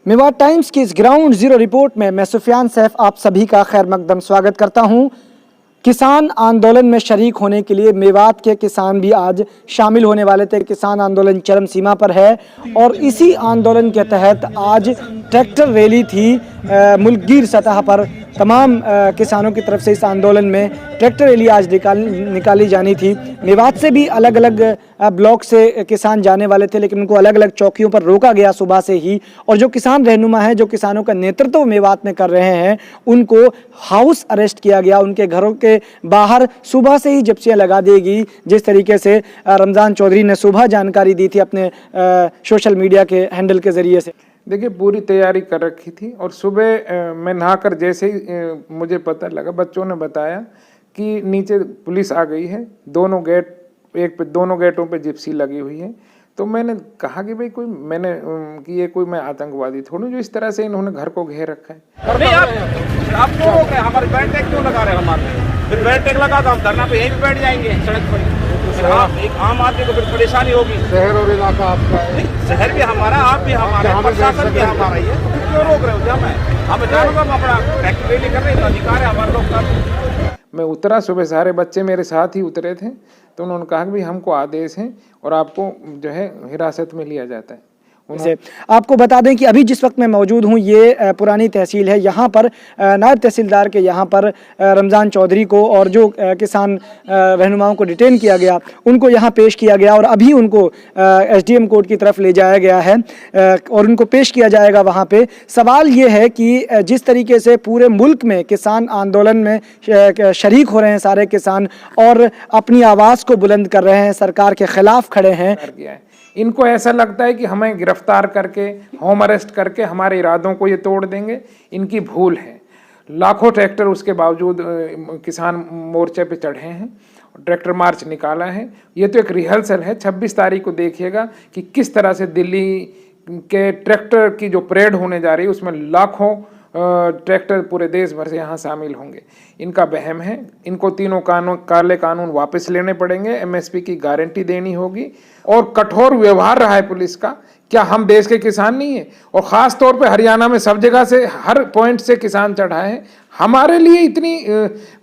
Mewat times की इस ground zero report में मैं सुफियान सैफ आप सभी का खैर मकदम स्वागत करता हूं। किसान आंदोलन में शरीक होने के लिए मेवात के किसान भी आज शामिल होने वाले थे। किसान आंदोलन चरम सीमा पर है और इसी आंदोलन के तहत आज ट्रैक्टर रैली थी। मुल्कगीर सतह पर तमाम किसानों की तरफ से इस आंदोलन में ट्रैक्टर रैली आज निकाली जानी थी। मेवात से भी अलग अलग ब्लॉक से किसान जाने वाले थे, लेकिन उनको अलग अलग चौकियों पर रोका गया सुबह से ही। और जो किसान रहनुमा है, जो किसानों का नेतृत्व मेवात में कर रहे हैं, उनको हाउस अरेस्ट किया गया। उनके घरों के बाहर सुबह से ही जिप्सियां लगा दी गई, जिस तरीके से रमज़ान चौधरी ने सुबह जानकारी दी थी अपने सोशल मीडिया के हैंडल के जरिए से। देखिए, पूरी तैयारी कर रखी थी और सुबह मैं नहाकर जैसे ही मुझे पता लगा, बच्चों ने बताया कि नीचे पुलिस आ गई है, दोनों गेटों पे जिप्सी लगी हुई है। तो मैंने कहा कि भाई कि ये कोई मैं आतंकवादी थोड़ी जो इस तरह से इन्होंने घर को घेर रखा है। नहीं, आप क्यों रोक रहे हैं? हमारे बैठक क्यों लगा रहे हैं? हमारे फिर बैठक लगा तो हम धरना पे यहीं पे बैठ जाएंगे सड़क पर। एक आम आदमी को फिर परेशानी होगी। शहर और इलाका आपका है। नहीं, शहर भी हमारा, आप भी हमारा, प्रशासन भी हमारा ही है। तो फिर क्यों रोक रहे हो? हमें जानूंगा, हम अपना ट्रैक्टर रैली कर रहे हैं, अधिकार है हमारे लोग का। मैं उतरा, सुबह सारे बच्चे मेरे साथ ही उतरे थे, तो उन्होंने कहा कि भाई हमको आदेश है और आपको जो है हिरासत में लिया जाता है। से आपको बता दें कि अभी जिस वक्त मैं मौजूद हूं, ये पुरानी तहसील है। यहाँ पर नायब तहसीलदार के यहाँ पर रमज़ान चौधरी को और जो किसान रहनुमाओं को डिटेन किया गया, उनको यहाँ पेश किया गया और अभी उनको एसडीएम कोर्ट की तरफ ले जाया गया है और उनको पेश किया जाएगा वहाँ पे। सवाल ये है कि जिस तरीके से पूरे मुल्क में किसान आंदोलन में शरीक हो रहे हैं सारे किसान और अपनी आवाज़ को बुलंद कर रहे हैं, सरकार के खिलाफ खड़े हैं। इनको ऐसा लगता है कि हमें गिरफ्तार करके, होम अरेस्ट करके हमारे इरादों को ये तोड़ देंगे। इनकी भूल है। लाखों ट्रैक्टर उसके बावजूद किसान मोर्चे पे चढ़े हैं, ट्रैक्टर मार्च निकाला है। ये तो एक रिहर्सल है। 26 तारीख को देखिएगा कि किस तरह से दिल्ली के ट्रैक्टर की जो परेड होने जा रही है, उसमें लाखों ट्रैक्टर पूरे देश भर से यहाँ शामिल होंगे। इनका वहम है। इनको तीनों काले कानून वापस लेने पड़ेंगे, एमएसपी की गारंटी देनी होगी और कठोर व्यवहार रहा है पुलिस का। क्या हम देश के किसान नहीं है? और ख़ास तौर पे हरियाणा में सब जगह से हर पॉइंट से किसान चढ़ा है। हमारे लिए इतनी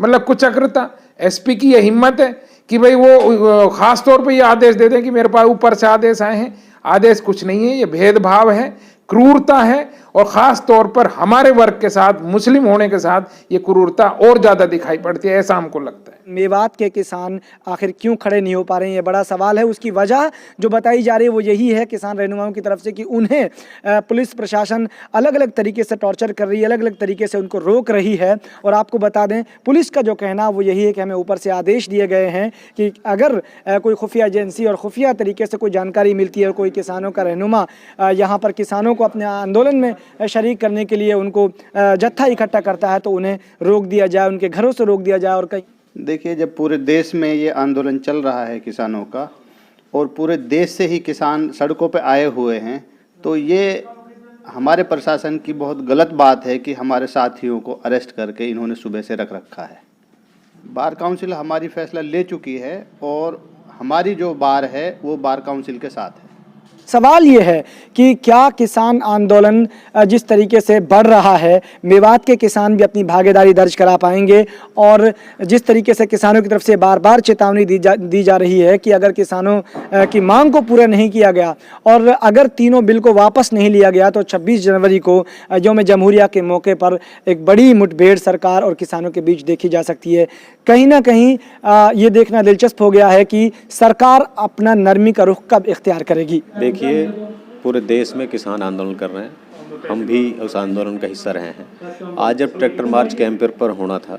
मतलब कुचक्रता, एसपी की यह हिम्मत है कि भाई वो ख़ास तौर पे ये आदेश दे दें कि मेरे पास ऊपर से आदेश आए हैं। आदेश कुछ नहीं है, ये भेदभाव है, क्रूरता है और ख़ास तौर पर हमारे वर्ग के साथ, मुस्लिम होने के साथ ये क्रूरता और ज़्यादा दिखाई पड़ती है, ऐसा हमको लगता है। मेवात के किसान आखिर क्यों खड़े नहीं हो पा रहे हैं, ये बड़ा सवाल है। उसकी वजह जो बताई जा रही है वो यही है किसान रहनुमाओं की तरफ से कि उन्हें पुलिस प्रशासन अलग अलग तरीके से टॉर्चर कर रही है, अलग अलग तरीके से उनको रोक रही है। और आपको बता दें, पुलिस का जो कहना वो यही है कि हमें ऊपर से आदेश दिए गए हैं कि अगर कोई खुफिया एजेंसी और खुफिया तरीके से कोई जानकारी मिलती है और कोई किसानों का रहनुमा यहाँ पर किसानों को अपने आंदोलन में शरीक करने के लिए उनको जत्था इकट्ठा करता है, तो उन्हें रोक दिया जाए, उनके घरों से रोक दिया जाए। और कहीं देखिए, जब पूरे देश में ये आंदोलन चल रहा है किसानों का और पूरे देश से ही किसान सड़कों पे आए हुए हैं, तो ये हमारे प्रशासन की बहुत गलत बात है कि हमारे साथियों को अरेस्ट करके इन्होंने सुबह से रख रखा है। बार काउंसिल हमारी फैसला ले चुकी है और हमारी जो बार है वो बार काउंसिल के साथ है। सवाल ये है कि क्या किसान आंदोलन जिस तरीके से बढ़ रहा है, मेवात के किसान भी अपनी भागीदारी दर्ज करा पाएंगे? और जिस तरीके से किसानों की तरफ से बार बार चेतावनी दी जा रही है कि अगर किसानों की मांग को पूरा नहीं किया गया और अगर तीनों बिल को वापस नहीं लिया गया, तो 26 जनवरी को यौम जमहूरिया के मौके पर एक बड़ी मुठभेड़ सरकार और किसानों के बीच देखी जा सकती है। कहीं ना कहीं ये देखना दिलचस्प हो गया है कि सरकार अपना नरमी का रुख कब इख्तियार करेगी। देखिए, पूरे देश में किसान आंदोलन कर रहे हैं, हम भी उस आंदोलन का हिस्सा रहे हैं। आज जब ट्रैक्टर मार्च कैंप पर होना था,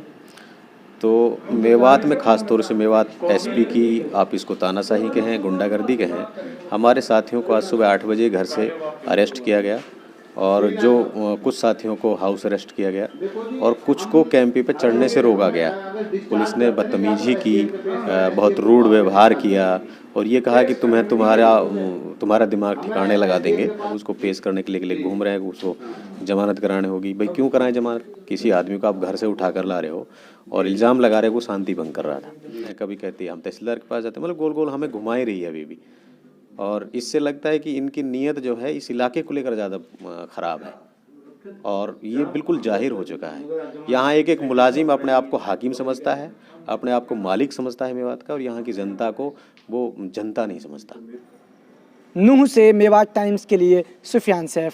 तो मेवात में ख़ास तौर से मेवात एसपी की, आप इसको तानाशाही कहें, गुंडागर्दी कहें, हमारे साथियों को आज सुबह 8 बजे घर से अरेस्ट किया गया और जो कुछ साथियों को हाउस अरेस्ट किया गया और कुछ को कैंपी पे चढ़ने से रोका गया। पुलिस ने बदतमीजी की, बहुत रूड व्यवहार किया और ये कहा कि तुम्हारा दिमाग ठिकाने लगा देंगे। उसको पेश करने के लिए घूम रहे हैं, उसको जमानत कराने होगी। भाई क्यों कराएं जमानत? किसी आदमी को आप घर से उठा कर ला रहे हो और इल्ज़ाम लगा रहे हो वो शांति भंग कर रहा था। कभी कहती है हम तहसीलदार के पास जाते हैं, मतलब गोल गोल हमें घुमा ही रही है अभी भी। और इससे लगता है कि इनकी नीयत जो है इस इलाके को लेकर ज़्यादा ख़राब है और ये बिल्कुल जाहिर हो चुका है। यहाँ एक एक मुलाजिम अपने आप को हाकिम समझता है, अपने आप को मालिक समझता है मेवात का, और यहाँ की जनता को वो जनता नहीं समझता। नूह से मेवात टाइम्स के लिए सुफियान सैफ।